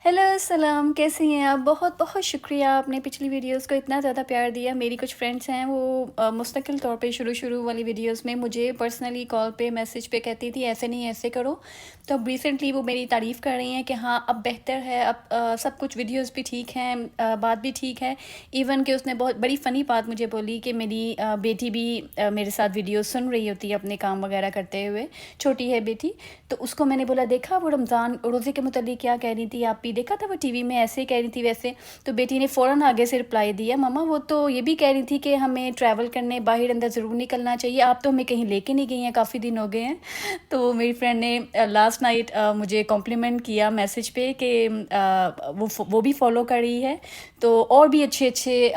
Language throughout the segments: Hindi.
हेलो सलाम, कैसी हैं आप? बहुत बहुत शुक्रिया, आपने पिछली वीडियोस को इतना ज़्यादा प्यार दिया। मेरी कुछ फ्रेंड्स हैं वो मुस्तकिल तौर पे शुरू वाली वीडियोस में मुझे पर्सनली कॉल पे मैसेज पे कहती थी ऐसे नहीं ऐसे करो। तो अब रिसेंटली वो मेरी तारीफ़ कर रही हैं कि हाँ अब बेहतर है, अब सब कुछ वीडियोस भी ठीक हैं, बात भी ठीक है। इवन कि उसने बहुत बड़ी फ़नी बात मुझे बोली कि मेरी बेटी भी मेरे साथ वीडियो सुन रही होती है अपने काम वगैरह करते हुए। छोटी है बेटी, तो उसको मैंने बोला देखा वो रमज़ान रोज़े के मुतालिक क्या कह रही थी, आप भी देखा था वो टीवी में ऐसे कह रही थी वैसे। तो बेटी ने फ़ौरन आगे से रिप्लाई दिया, मम्मा वो तो ये भी कह रही थी कि हमें ट्रैवल करने बाहर अंदर ज़रूर निकलना चाहिए, आप तो हमें कहीं लेके नहीं गई हैं, काफ़ी दिन हो गए हैं। तो मेरी फ्रेंड ने लास्ट नाइट मुझे कॉम्प्लीमेंट किया मैसेज पे कि वो भी फॉलो कर रही है। तो और भी अच्छे अच्छे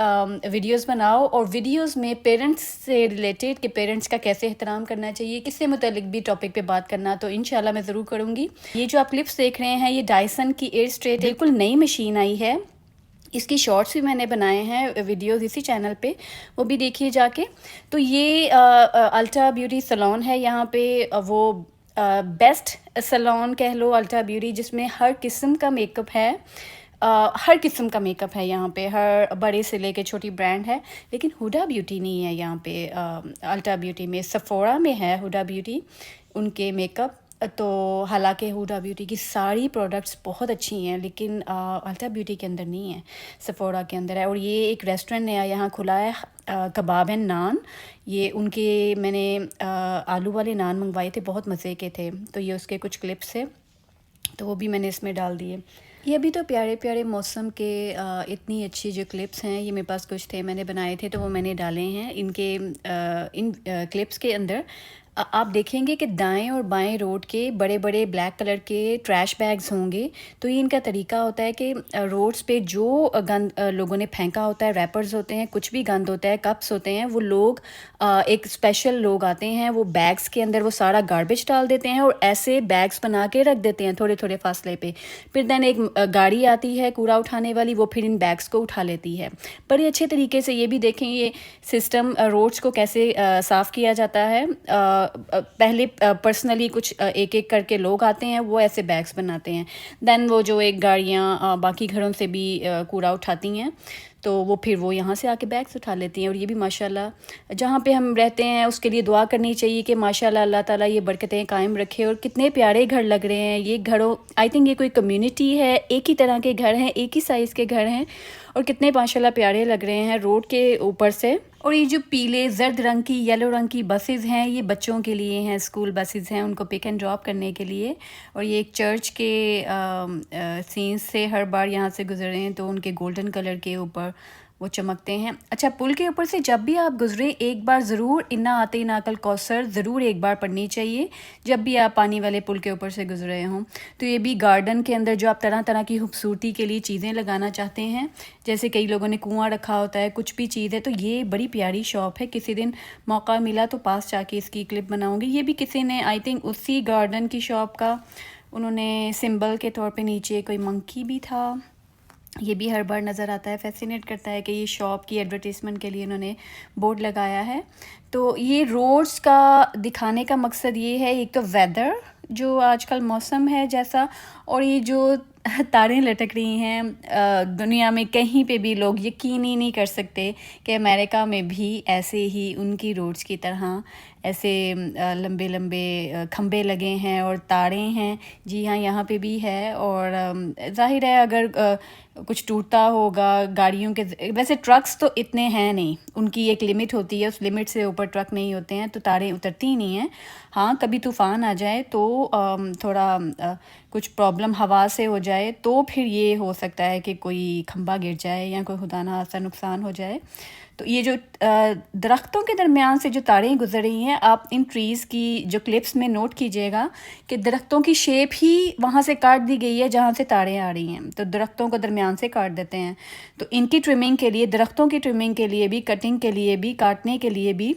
वीडियोस बनाओ, और वीडियोस में पेरेंट्स से रिलेटेड कि पेरेंट्स का कैसे एहतराम करना चाहिए, किससे मुतालिक भी टॉपिक पे बात करना, तो इंशाल्लाह मैं ज़रूर करूँगी। ये जो आप क्लिप्स देख रहे हैं ये डायसन की एयर स्ट्रेट बिल्कुल नई मशीन आई है। इसकी शॉर्ट्स भी मैंने बनाए हैं वीडियोस इसी चैनल पे, वो भी देखिए जाके। तो ये अल्ट्रा ब्यूटी सैलून है यहाँ पे, वो बेस्ट सैलून कह लो अल्ट्रा ब्यूटी, जिसमें हर किस्म का मेकअप है। हर किस्म का मेकअप है यहाँ पे, हर बड़े से लेके छोटी ब्रांड है। लेकिन हुडा ब्यूटी नहीं है यहाँ पे, अल्ट्रा ब्यूटी में। सफोरा में है हुडा ब्यूटी, उनके मेकअप। तो हालांकि हुडा ब्यूटी की सारी प्रोडक्ट्स बहुत अच्छी हैं, लेकिन अल्ट्रा ब्यूटी के अंदर नहीं है, सफोरा के अंदर है। और ये एक रेस्टोरेंट नया यहाँ खुला है, कबाब एंड नान। ये उनके मैंने आलू वाले नान मंगवाए थे, बहुत मज़े के थे। तो ये उसके कुछ क्लिप्स है, तो वो भी मैंने इसमें डाल दिए। ये अभी तो प्यारे प्यारे मौसम के इतनी अच्छी जो क्लिप्स हैं, ये मेरे पास कुछ थे मैंने बनाए थे, तो वो मैंने डाले हैं इनके इन क्लिप्स के अंदर। आप देखेंगे कि दाएं और बाएं रोड के बड़े बड़े ब्लैक कलर के ट्रैश बैग्स होंगे। तो ये इनका तरीका होता है कि रोड्स पे जो गंद लोगों ने फेंका होता है, रैपर्स होते हैं, कुछ भी गंद होता है, कप्स होते हैं, वो लोग एक स्पेशल लोग आते हैं, वो बैग्स के अंदर वो सारा गार्बेज डाल देते हैं और ऐसे बैग्स बना के रख देते हैं थोड़े थोड़े फासले पे। फिर दैन एक गाड़ी आती है कूड़ा उठाने वाली, वो फिर इन बैग्स को उठा लेती है बड़े अच्छे तरीके से। ये भी देखें ये सिस्टम रोड्स को कैसे साफ़ किया जाता है। पहले पर्सनली कुछ एक एक करके लोग आते हैं, वो ऐसे बैग्स बनाते हैं। दैन वो जो एक गाड़ियाँ बाकी घरों से भी कूड़ा उठाती हैं, तो वो फिर वो यहाँ से आके बैग्स उठा लेती हैं। और ये भी माशाल्लाह जहाँ पे हम रहते हैं उसके लिए दुआ करनी चाहिए कि माशाल्लाह अल्लाह ताला ये बरकतें कायम रखे। और कितने प्यारे घर लग रहे हैं ये घरों, आई थिंक ये कोई कम्युनिटी है, एक ही तरह के घर हैं, एक ही साइज़ के घर हैं, और कितने माशाल्लाह प्यारे लग रहे हैं रोड के ऊपर से। और ये जो पीले जर्द रंग की येलो रंग की बसेस हैं, ये बच्चों के लिए हैं, स्कूल बसेस हैं, उनको पिक एंड ड्रॉप करने के लिए। और ये एक चर्च के सीन्स से हर बार यहाँ से गुजरे हैं, तो उनके गोल्डन कलर के ऊपर वो चमकते हैं। अच्छा, पुल के ऊपर से जब भी आप गुजरे एक बार ज़रूर इन्ना आते नाकल कौसर ज़रूर एक बार पढ़नी चाहिए, जब भी आप पानी वाले पुल के ऊपर से गुजरे हों। तो ये भी गार्डन के अंदर जो आप तरह तरह की खूबसूरती के लिए चीज़ें लगाना चाहते हैं, जैसे कई लोगों ने कुआं रखा होता है, कुछ भी चीज़ है, तो ये बड़ी प्यारी शॉप है। किसी दिन मौका मिला तो पास जाके इसकी क्लिप बनाऊँगी। ये भी किसी ने आई थिंक उसी गार्डन की शॉप का उन्होंने सिंबल के तौर पे नीचे कोई मंकी भी था, ये भी हर बार नज़र आता है, फैसिनेट करता है कि ये शॉप की एडवर्टीज़मेंट के लिए इन्होंने बोर्ड लगाया है। तो ये रोड्स का दिखाने का मकसद ये है, एक तो वेदर जो आजकल मौसम है जैसा, और ये जो तारें लटक रही हैं दुनिया में कहीं पे भी लोग यकीन ही नहीं कर सकते कि अमेरिका में भी ऐसे ही उनकी रोड्स की तरह ऐसे लंबे लंबे खंबे लगे हैं और तारे हैं। जी हाँ, यहाँ पे भी है। और जाहिर है अगर कुछ टूटता होगा गाड़ियों के, वैसे ट्रक्स तो इतने हैं नहीं, उनकी एक लिमिट होती है, उस लिमिट से ऊपर ट्रक नहीं होते हैं, तो तारें उतरती ही नहीं हैं। हाँ, कभी तूफ़ान आ जाए तो थोड़ा कुछ प्रॉब्लम हवा से हो जाए तो फिर ये हो सकता है कि कोई खंबा गिर जाए या कोई खुदा ना खास्ता नुकसान हो जाए। तो ये जो दरख्तों के दरमियान से जो तारें गुजर रही हैं, आप इन ट्रीज़ की जो क्लिप्स में नोट कीजिएगा कि दरख्तों की शेप ही वहाँ से काट दी गई है जहाँ से तारें आ रही हैं, तो दरख्तों को दरमियान से काट देते हैं। तो इनकी ट्रिमिंग के लिए, दरख्तों की ट्रिमिंग के लिए भी, कटिंग के लिए भी, काटने के लिए भी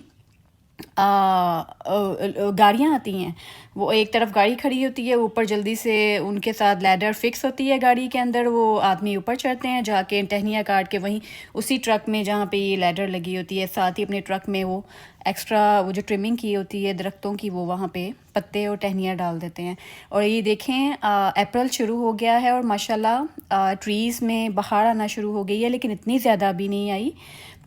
गाड़ियाँ आती हैं, वो एक तरफ गाड़ी खड़ी होती है, ऊपर जल्दी से उनके साथ लैडर फिक्स होती है गाड़ी के अंदर, वो आदमी ऊपर चढ़ते हैं, जाके टहनियाँ काट के वहीं उसी ट्रक में जहाँ पे ये लैडर लगी होती है, साथ ही अपने ट्रक में वो एक्स्ट्रा वो जो ट्रिमिंग की होती है दरख्तों की, वो वहाँ पे पत्ते और टहनियाँ डाल देते हैं। और ये देखें, अप्रैल शुरू हो गया है और माशाल्लाह ट्रीज़ में बहार आना शुरू हो गई है, लेकिन इतनी ज़्यादा अभी नहीं आई।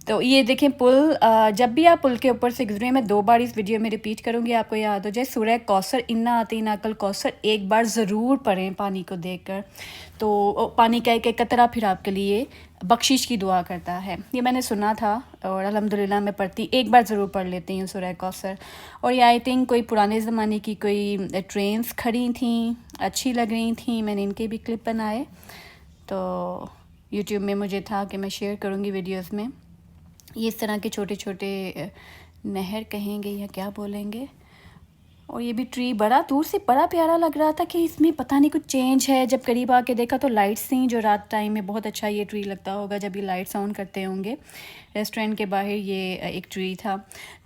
तो ये देखें पुल, जब भी आप पुल के ऊपर से गुजरे, मैं 2 बार इस वीडियो में रिपीट करूँगी, आपको याद हो जाए, सूरह कौसर इन्ना आतीना कल कौसर एक बार ज़रूर पढ़ें पानी को देखकर, तो पानी का एक एक कतरा फिर आपके लिए बख्शिश की दुआ करता है। ये मैंने सुना था और अल्हम्दुलिल्लाह मैं पढ़ती, एक बार ज़रूर पढ़ लेती हूँ सूरह कौसर। और ये आई थिंक कोई पुराने ज़माने की कोई ट्रेन्स खड़ी थी, अच्छी लग रही थी, मैंने इनके भी क्लिप बनाए, तो यूट्यूब में मुझे था कि मैं शेयर करूँगी वीडियोज़ में। ये इस तरह के छोटे छोटे नहर कहेंगे या क्या बोलेंगे। और ये भी ट्री बड़ा दूर से बड़ा प्यारा लग रहा था कि इसमें पता नहीं कुछ चेंज है, जब करीब आके देखा तो लाइट्स थी, जो रात टाइम में बहुत अच्छा ये ट्री लगता होगा जब ये लाइट्स ऑन करते होंगे। रेस्टोरेंट के बाहर ये एक ट्री था।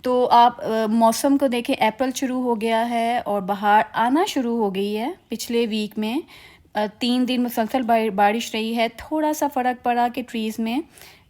तो आप मौसम को देखें, अप्रैल शुरू हो गया है और बाहर आना शुरू हो गई है। पिछले वीक में 3 दिन मुसलसल बारिश रही है, थोड़ा सा फ़र्क पड़ा कि ट्रीज़ में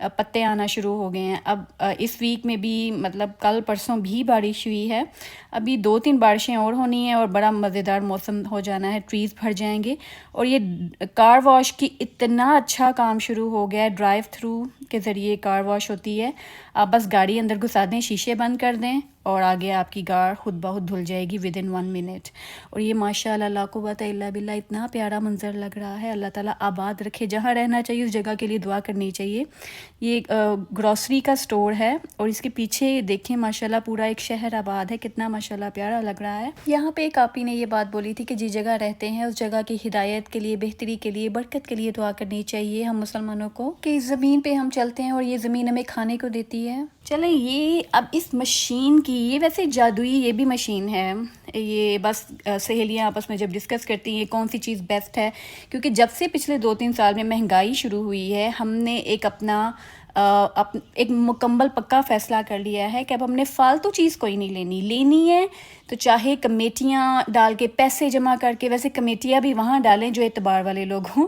पत्ते आना शुरू हो गए हैं। अब इस वीक में भी मतलब कल परसों भी बारिश हुई है, अभी 2-3 बारिशें और होनी हैं और बड़ा मज़ेदार मौसम हो जाना है, ट्रीज़ भर जाएंगे। और ये कार वॉश की इतना अच्छा काम शुरू हो गया है, ड्राइव थ्रू के ज़रिए कार वॉश होती है। आप बस गाड़ी अंदर घुसा दें, शीशे बंद कर दें और आगे आपकी कार खुद ब खुद धुल जाएगी विदिन 1 मिनट। और ये माशाल्लाह ला कुव्वत इल्ला बिल्लाह इतना प्यारा मंजर लग रहा है। अल्लाह ताला आबाद रखे, जहाँ रहना चाहिए उस जगह के लिए दुआ करनी चाहिए। ये ग्रॉसरी का स्टोर है और इसके पीछे देखें माशाल्लाह पूरा एक शहर आबाद है, कितना माशाल्लाह प्यारा लग रहा है। यहाँ पे एक आपी ने ये बात बोली थी कि जिस जगह रहते हैं उस जगह की हिदायत के लिए, बेहतरी के लिए, बरकत के लिए दुआ करनी चाहिए हम मुसलमानों को, कि इस ज़मीन पे हम चलते हैं और ये ज़मीन हमें खाने को देती है। चलें, ये अब इस मशीन की, ये वैसे जादुई ये भी मशीन है, ये बस सहेलियाँ आपस में जब डिस्कस करती हैं कौन सी चीज़ बेस्ट है, क्योंकि जब से पिछले 2-3 साल में महंगाई शुरू हुई है, हमने एक अपना एक मुकम्मल पक्का फ़ैसला कर लिया है कि अब हमने फ़ालतू चीज़ कोई नहीं लेनी है तो चाहे कमेटियाँ डाल के पैसे जमा करके, वैसे कमेटियाँ भी वहाँ डालें जो एतबार वाले लोग हों।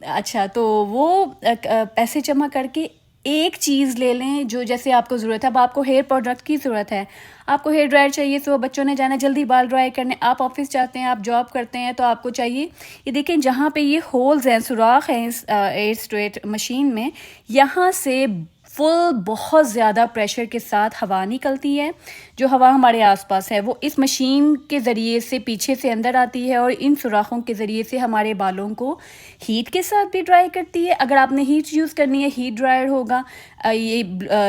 अच्छा, तो वो पैसे जमा करके एक चीज़ ले लें जो जैसे आपको ज़रूरत है। अब आपको हेयर प्रोडक्ट की ज़रूरत है, आपको हेयर ड्रायर चाहिए, तो बच्चों ने जाना जल्दी बाल ड्राई करने, आप ऑफिस जाते हैं, आप जॉब करते हैं, तो आपको चाहिए, ये देखें जहाँ पे ये होल्स हैं, सुराख हैं इस एयर स्ट्रेट मशीन में, यहाँ से फुल बहुत ज़्यादा प्रेशर के साथ हवा निकलती है। जो हवा हमारे आसपास है वो इस मशीन के ज़रिए से पीछे से अंदर आती है और इन सुराखों के ज़रिए से हमारे बालों को हीट के साथ भी ड्राई करती है। अगर आपने हीट यूज़ करनी है, हीट ड्रायर होगा। ये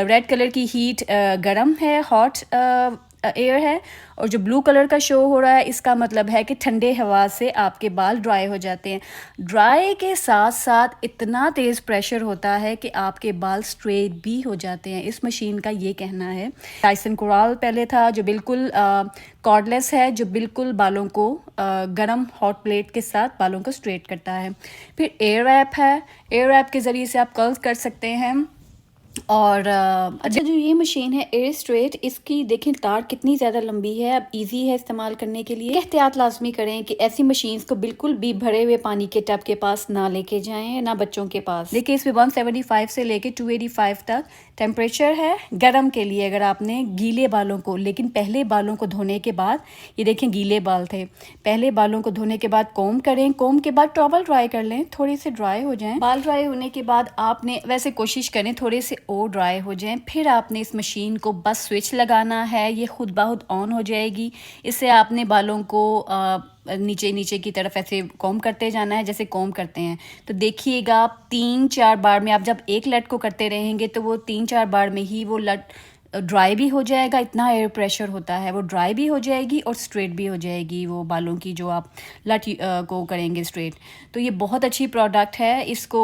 रेड कलर की हीट गर्म है, हॉट एयर है, और जो ब्लू कलर का शो हो रहा है इसका मतलब है कि ठंडे हवा से आपके बाल ड्राई हो जाते हैं। ड्राई के साथ साथ इतना तेज़ प्रेशर होता है कि आपके बाल स्ट्रेट भी हो जाते हैं, इस मशीन का ये कहना है। टाइसन कोराल पहले था जो बिल्कुल कॉर्डलेस है, जो बिल्कुल बालों को गरम हॉट प्लेट के साथ बालों को स्ट्रेट करता है। फिर एयर रैप है, एयर रैप के ज़रिए से आप कर्ल्स कर सकते हैं। और अच्छा, जो ये मशीन है एयर स्ट्रेट, इसकी देखें तार कितनी ज़्यादा लंबी है, अब इजी है इस्तेमाल करने के लिए। एहतियात लाजमी करें कि ऐसी मशीन्स को बिल्कुल भी भरे हुए पानी के टब के पास ना लेके जाएं, ना बच्चों के पास। देखिए इसमें 175 से लेके 285 तक टेम्परेचर है गर्म के लिए, अगर आपने गीले बालों को, लेकिन पहले बालों को धोने के बाद, ये देखें गीले बाल थे, पहले बालों को धोने के बाद कोम करें, कोम के बाद टॉवल ड्राई कर लें, थोड़े से ड्राई हो जाएं। बाल ड्राई होने के बाद आपने वैसे कोशिश करें थोड़े से और ड्राई हो जाएं, फिर आपने इस मशीन को बस स्विच लगाना है, ये खुद ब खुद ऑन हो जाएगी। इससे आपने बालों को नीचे नीचे की तरफ ऐसे कॉम करते जाना है जैसे कॉम करते हैं। तो देखिएगा आप 3-4 बार में, आप जब एक लट को करते रहेंगे तो वो 3-4 बार में ही वो लट ड्राई भी हो जाएगा, इतना एयर प्रेशर होता है, वो ड्राई भी हो जाएगी और स्ट्रेट भी हो जाएगी वो बालों की, जो आप लट को करेंगे स्ट्रेट। तो ये बहुत अच्छी प्रोडक्ट है। इसको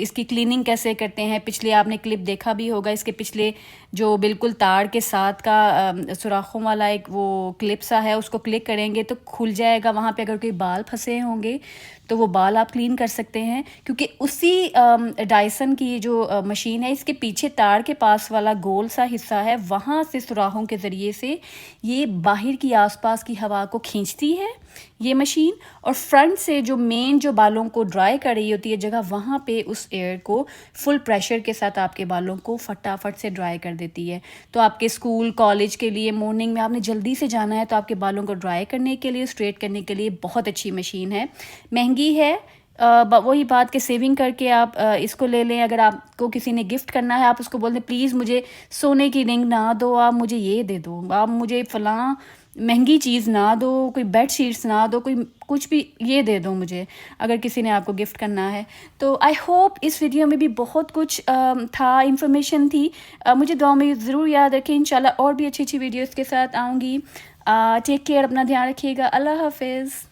इसकी क्लीनिंग कैसे करते हैं, पिछले आपने क्लिप देखा भी होगा, इसके पिछले जो बिल्कुल तार के साथ का सुराखों वाला एक वो क्लिप सा है, उसको क्लिक करेंगे तो खुल जाएगा। वहाँ पे अगर कोई बाल फंसे होंगे तो वो बाल आप क्लीन कर सकते हैं, क्योंकि उसी डायसन की जो मशीन है, इसके पीछे तार के पास वाला गोल सा हिस्सा है, वहाँ से सुराखों के ज़रिए से ये बाहर की आसपास की हवा को खींचती है ये मशीन, और फ्रंट से जो मेन जो बालों को ड्राई कर रही होती है जगह, वहाँ पे उस एयर को फुल प्रेशर के साथ आपके बालों को फटाफट से ड्राई कर देती है। तो आपके स्कूल कॉलेज के लिए मॉर्निंग में आपने जल्दी से जाना है, तो आपके बालों को ड्राई करने के लिए, स्ट्रेट करने के लिए बहुत अच्छी मशीन है। महंगी है, वही बात कि सेविंग करके आप इसको ले लें। अगर आपको किसी ने गिफ्ट करना है, आप उसको बोल दें प्लीज़ मुझे सोने की रिंग ना दो, आप मुझे ये दे दो, आप मुझे फ़लाँ महंगी चीज़ ना दो, कोई बेड शीट्स ना दो, कोई कुछ भी, ये दे दो मुझे, अगर किसी ने आपको गिफ्ट करना है। तो आई होप इस वीडियो में भी बहुत कुछ था, इंफॉर्मेशन थी। मुझे दुआ में ज़रूर याद रखें। इंशाल्लाह और भी अच्छी अच्छी वीडियोज़ के साथ आऊँगी। टेक केयर, अपना ध्यान रखिएगा। अल्लाह हाफिज़।